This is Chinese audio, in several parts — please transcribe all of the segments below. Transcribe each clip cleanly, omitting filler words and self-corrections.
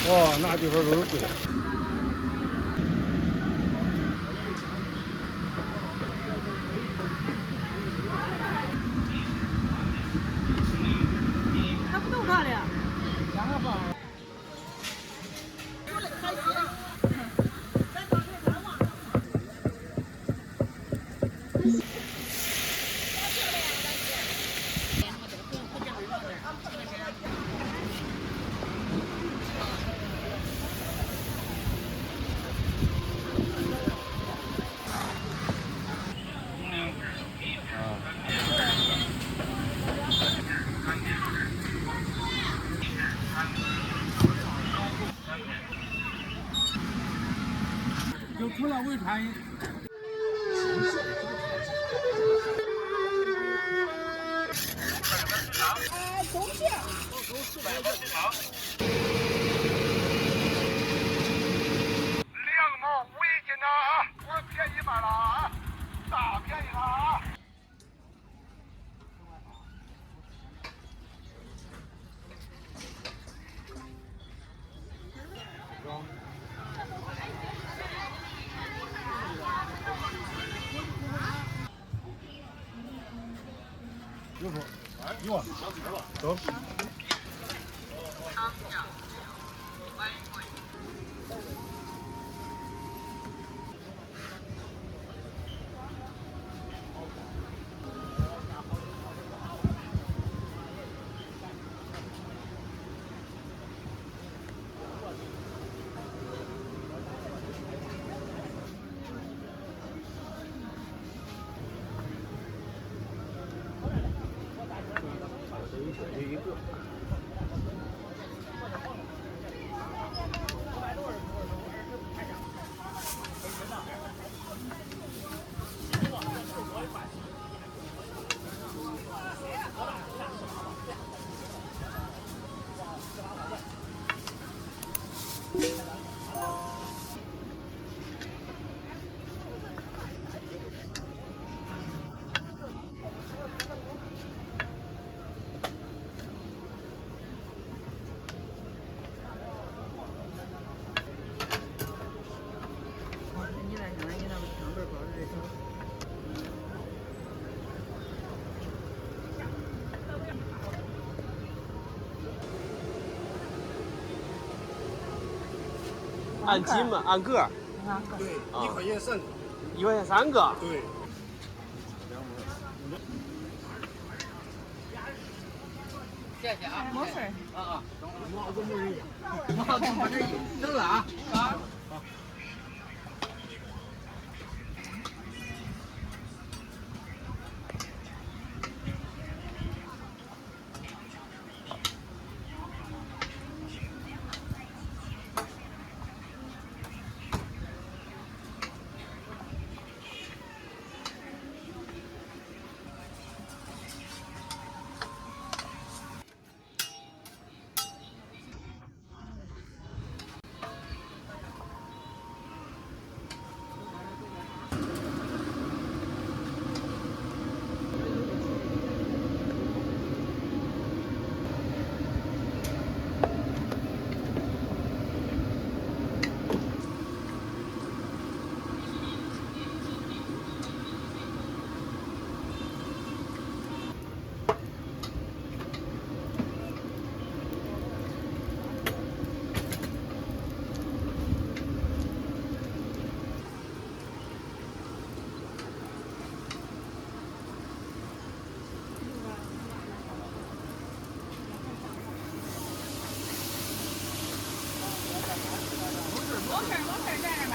哇，那地方都是贵。他不动他的。就除了潍川。东西。2毛5一斤的啊，我便宜卖了啊，大便宜了啊！有数，有啊，走。按斤嘛，按个。对，1块钱3个。1块钱3个。对。谢谢啊，没事。啊，毛都没有。毛都没有，走了啊。没事，站着吧。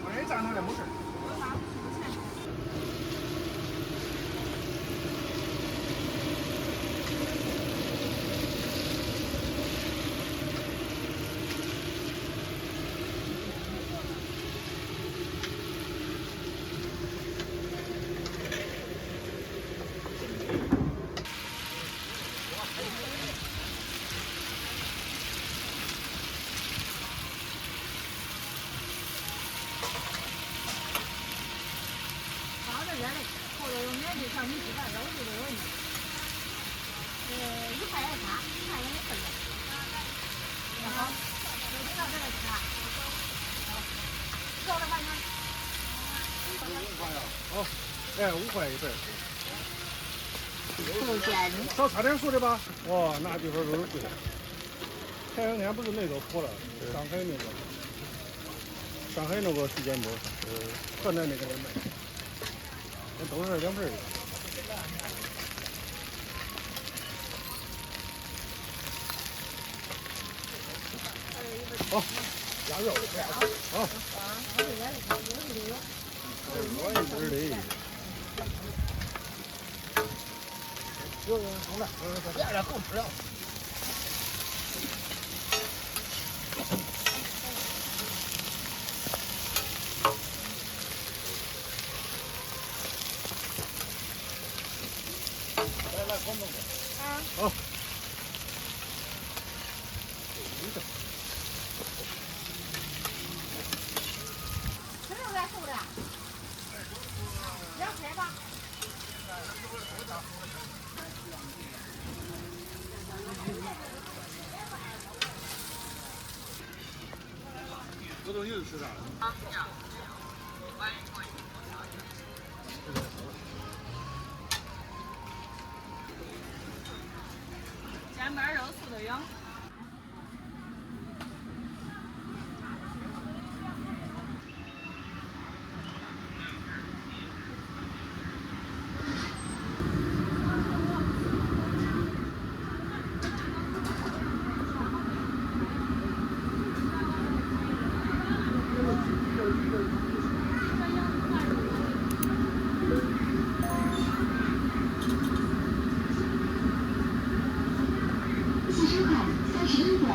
我这站那了，没事。好的，原来。或者用面的像你鸡蛋肉就没问题。1块也差，1块也没分了。然后，就知道这个吃啊。够了吧你？好，哎，5块一份。不便宜。少差点数的吧？哦，那地方都是贵的。前两天不是那个火了，上海那个，上海那个水煎包，河南那个也卖，那都是2份的。好，鸭肉，好。我也不是的。行，来，别了，够吃了。来，广东的。好。吃肉来瘦的，2块吧。这东西是吃啥的？煎包肉丝都有。40块31元。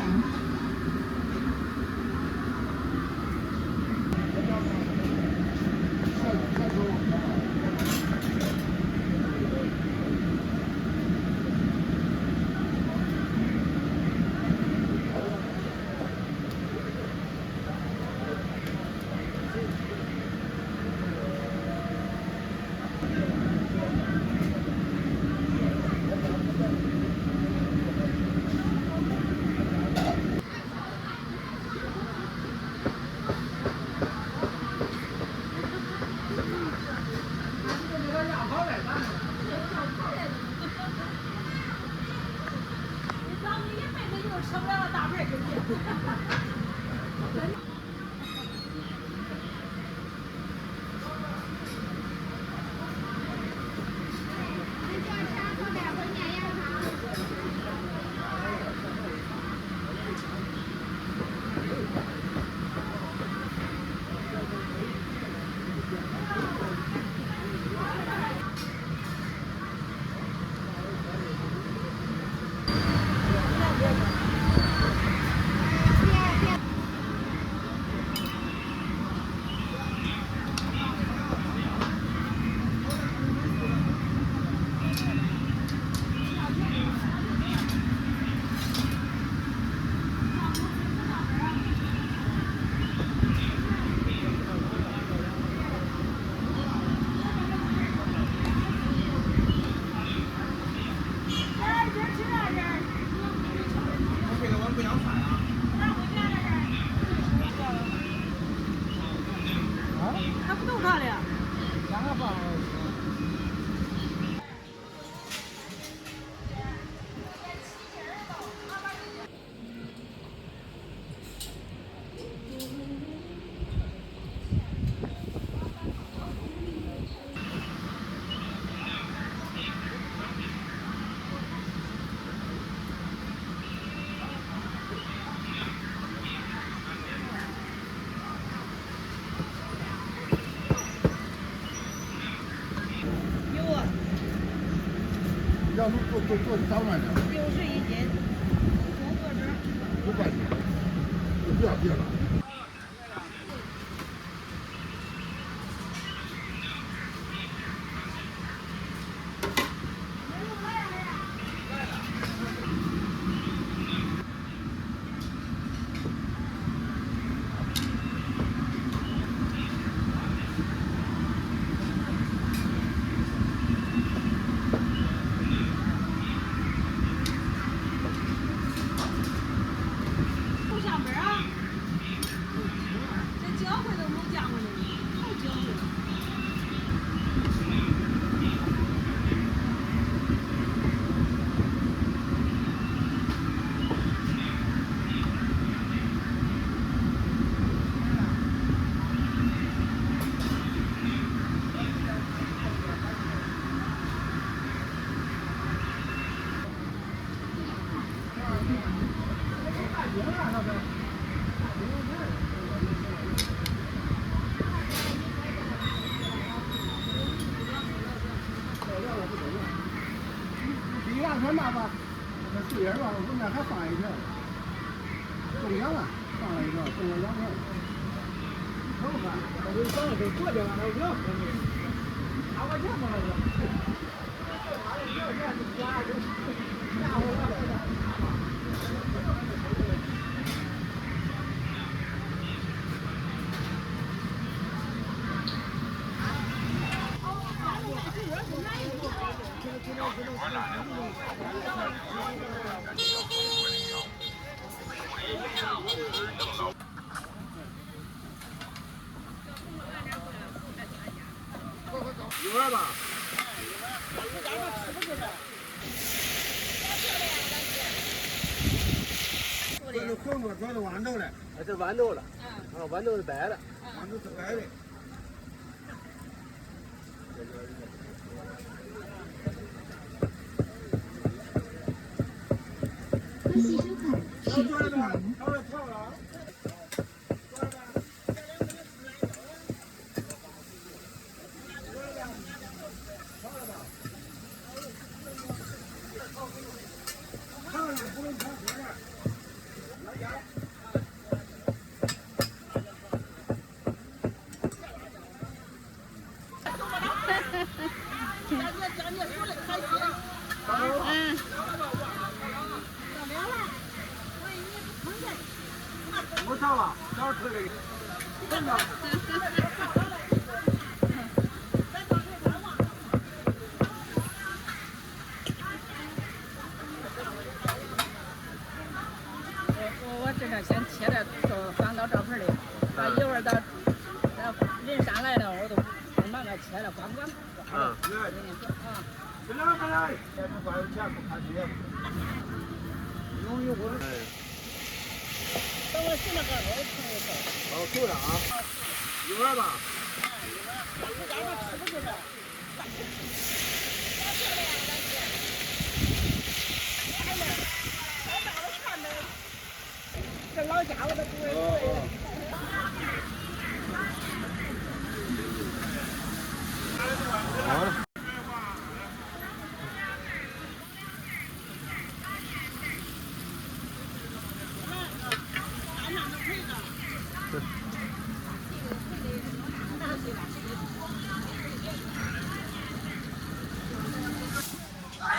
吃不了大盘就行。还不够他的。要是做早晚的，60一斤，中个子，5块钱，就不要别了。麻吧，那树叶吧，我那还放一条，中奖了，放了一条，中了2条。好看，我就想着给过去了，那不要喝你，拿我钱嘛那个。一会儿吧。这是红的，这是豌豆的。这是豌豆的。豌豆是白的。豌豆是白的。恭喜收看14元。不上了，想吃这个。真的。我这个先贴着放到照片里，一会儿到人上来了，我都把它切了，光。嗯。不来不来，这是花有钱不看钱。容易我。等我洗了个我瞅一瞅。好，够了啊。一会儿吧。这老家伙都不会。好了。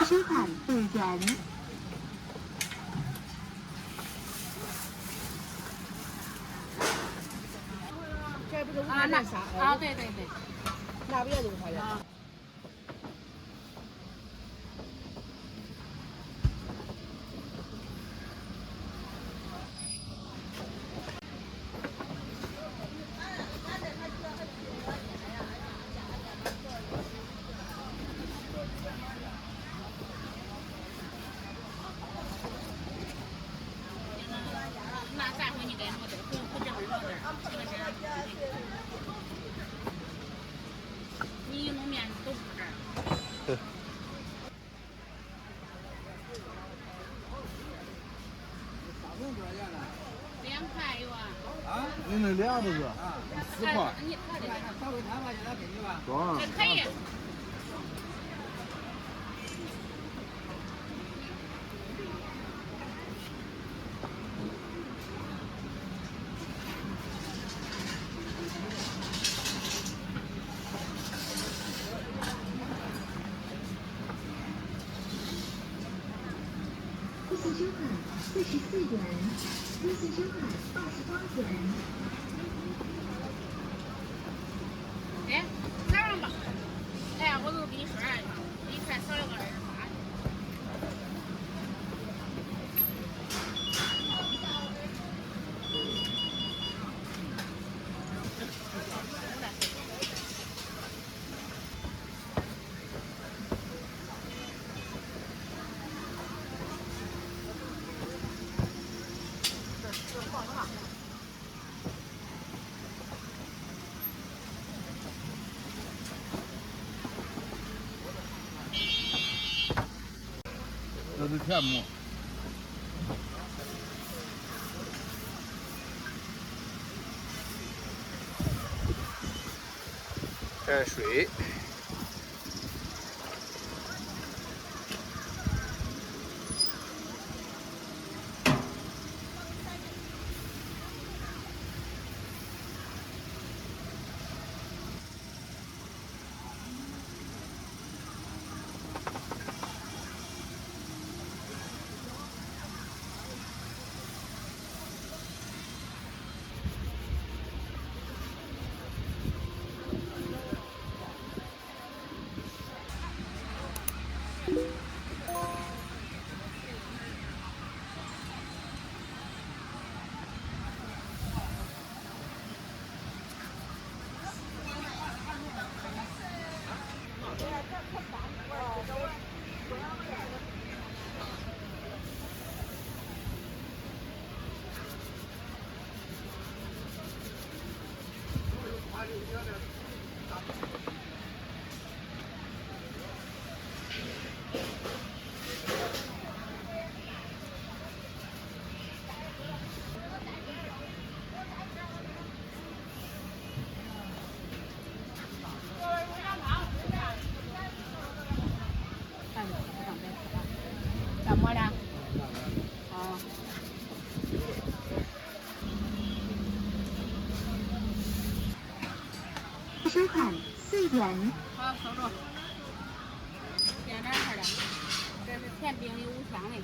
收看2元。这不是那对，那不也6块钱？你弄面都不这儿。2块有啊。啊？你那俩不是？4块。你稍微谈话就来给你吧。多少？可以。恭喜收看44元。恭喜收看28元。哎，早上吧。哎，我都给你说啥去？一块少了个28。这是甜馍。水。收款4元。好，收着。点点块的，这是甜饼有5香的。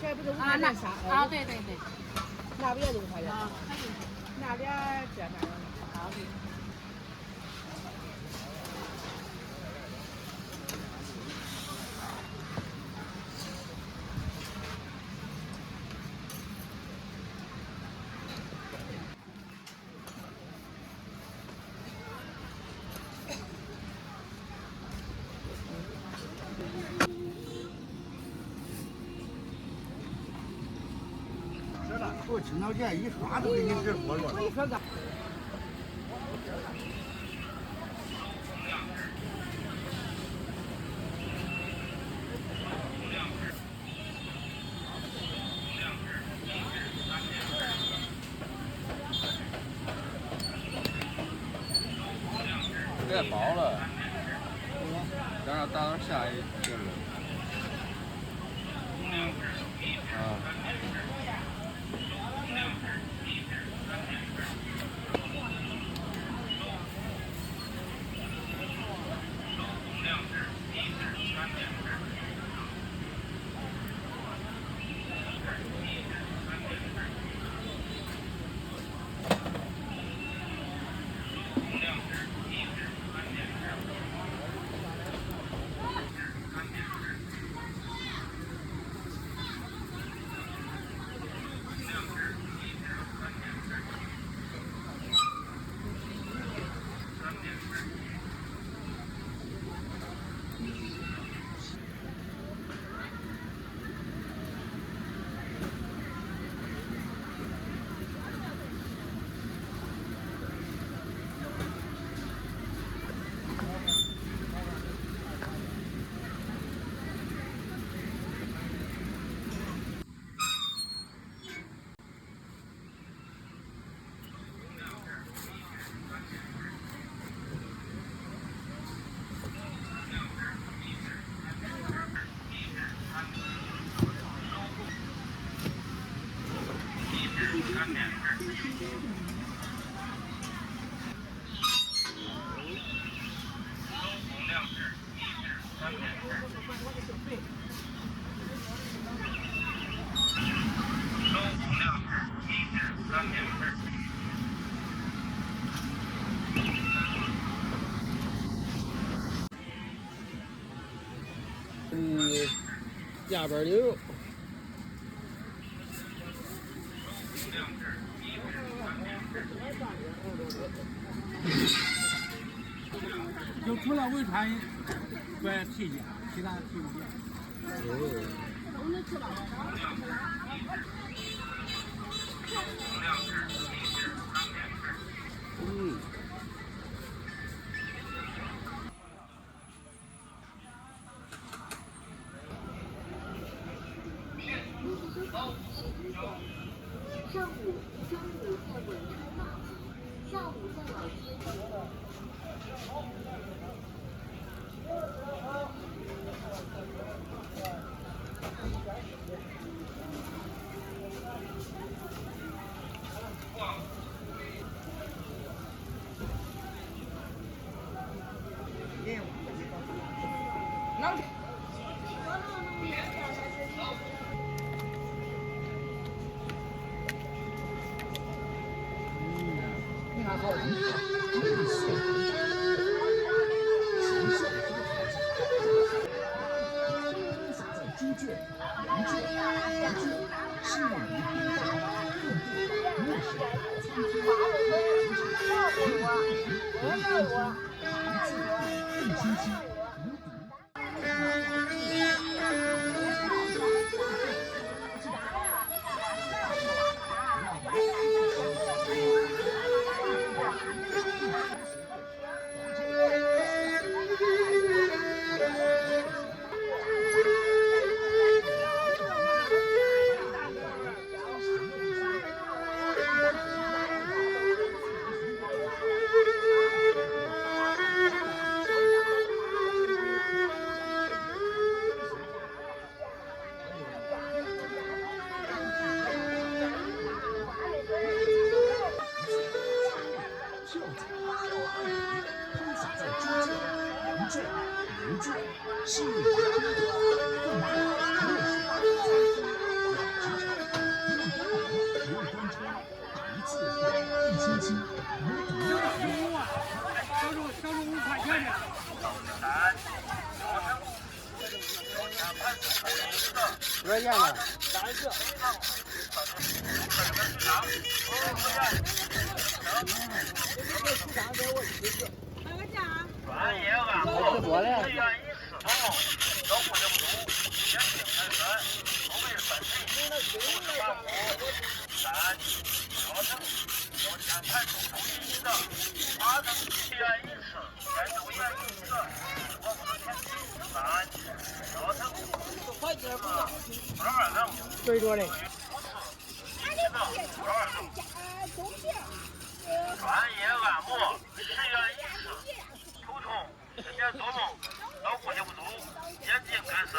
这不是啊，那啥啊，对对对。那不也6块钱？啊，那点这那好的。这了，给我青岛姐一刷都给你直播着。我一说个。给包了，让它打到下一个路。啊。压边牛肉。就除了潍川不爱提价，其他提不价。上午、中午在潍川闹区，下午在老街。卷、无卷、是华中的更在68岁养殖场，用单车1次1星期5块钱的。多少钱呢专业按摩，4元1次通，照顾得不足，眼睛看酸，后背酸疼，手指麻木。3. 腰疼，目前排除中医的，8成7元1次，3周元1次，我不能前期。3. 腰疼，不让人疼。最多的。专业按摩10元1次，头痛、深夜做梦、脑呼吸不足、眼睛干涩、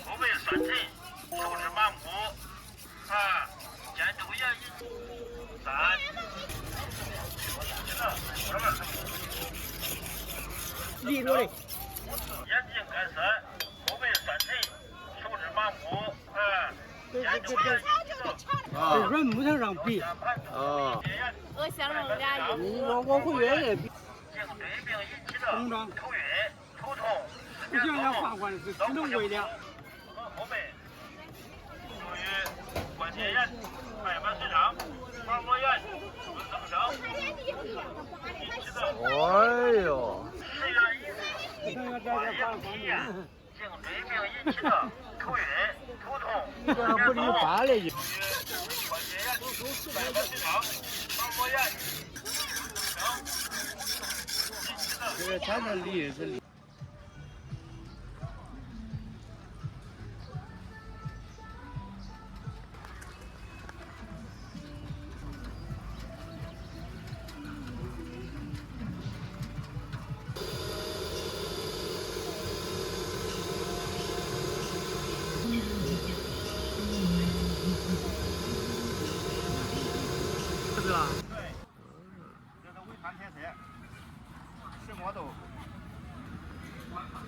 后背酸沉、手指麻木。2. 肩周炎1次。3. 利多的。眼睛干涩、后背酸沉、手指麻木。肩周炎1次。这软木头上比。我想让我俩一你我会员也比。颈椎病引起的头晕、头痛、深夜做梦、脑呼吸不足、后背，由于关节炎、脉板损伤、耳膜炎、温增生引起的。哎呦10元1次，关节皮炎、颈椎病引起的头晕、头痛、深夜做梦。由于关节炎、脉板损伤、耳膜炎。这个咱这梨是梨。是吧？对，这是潍坊特色，石磨豆腐，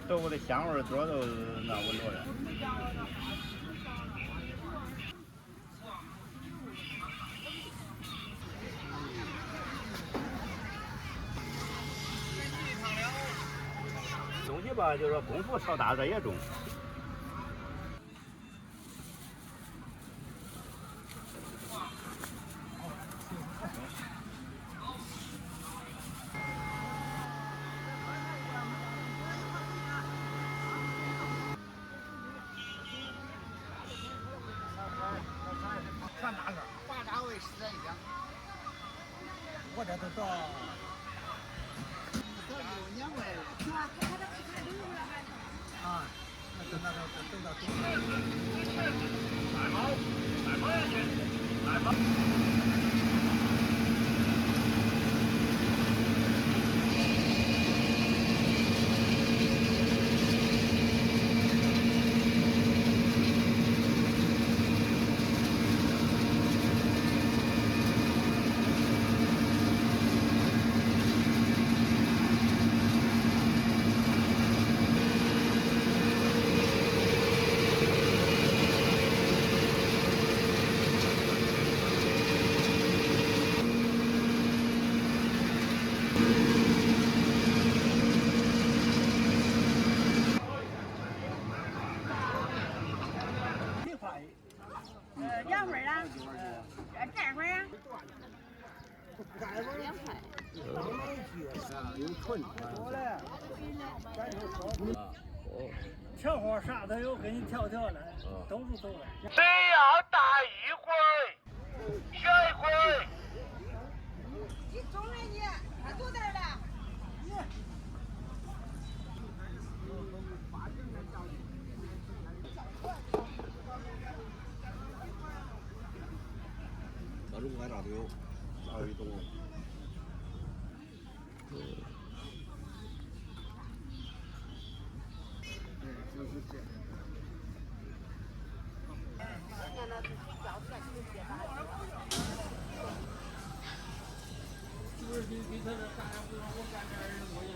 豆腐的香味多都那闻着了。东西吧，就是说功夫朝大这也重。看哪个？八掌位10人一两。我这都到。啊，那等到冬天。来吧。2份啊？这份啊2块。有纯。调好啥都有，给你调来，都是走的。谁要大一回，小一回。你中了你，还多点了。各种各样都有，啥鱼都有。就是你给他这干，不让我干这儿，我就。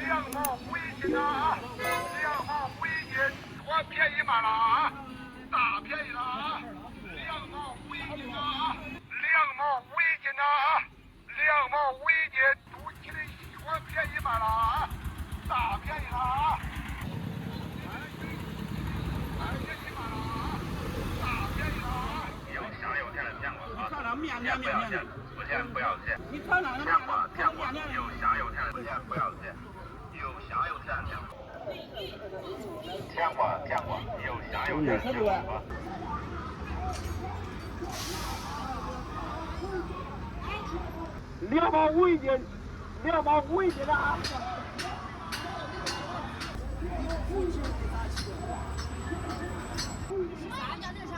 2毛5一斤啊！2毛5一斤，我便宜卖了啊！大便宜了啊！2毛5一斤啊！2毛5一斤啊！2毛5一斤，都起来我便宜卖了啊！大便宜了啊！有香有甜的甜瓜啊！甜不要钱，不甜不要钱。甜瓜甜瓜，有香有甜的，不甜不要钱。有香有甜的甜瓜，甜瓜，有香有甜的甜瓜。2毛5一斤，2毛5一斤的啊！啥叫这啥？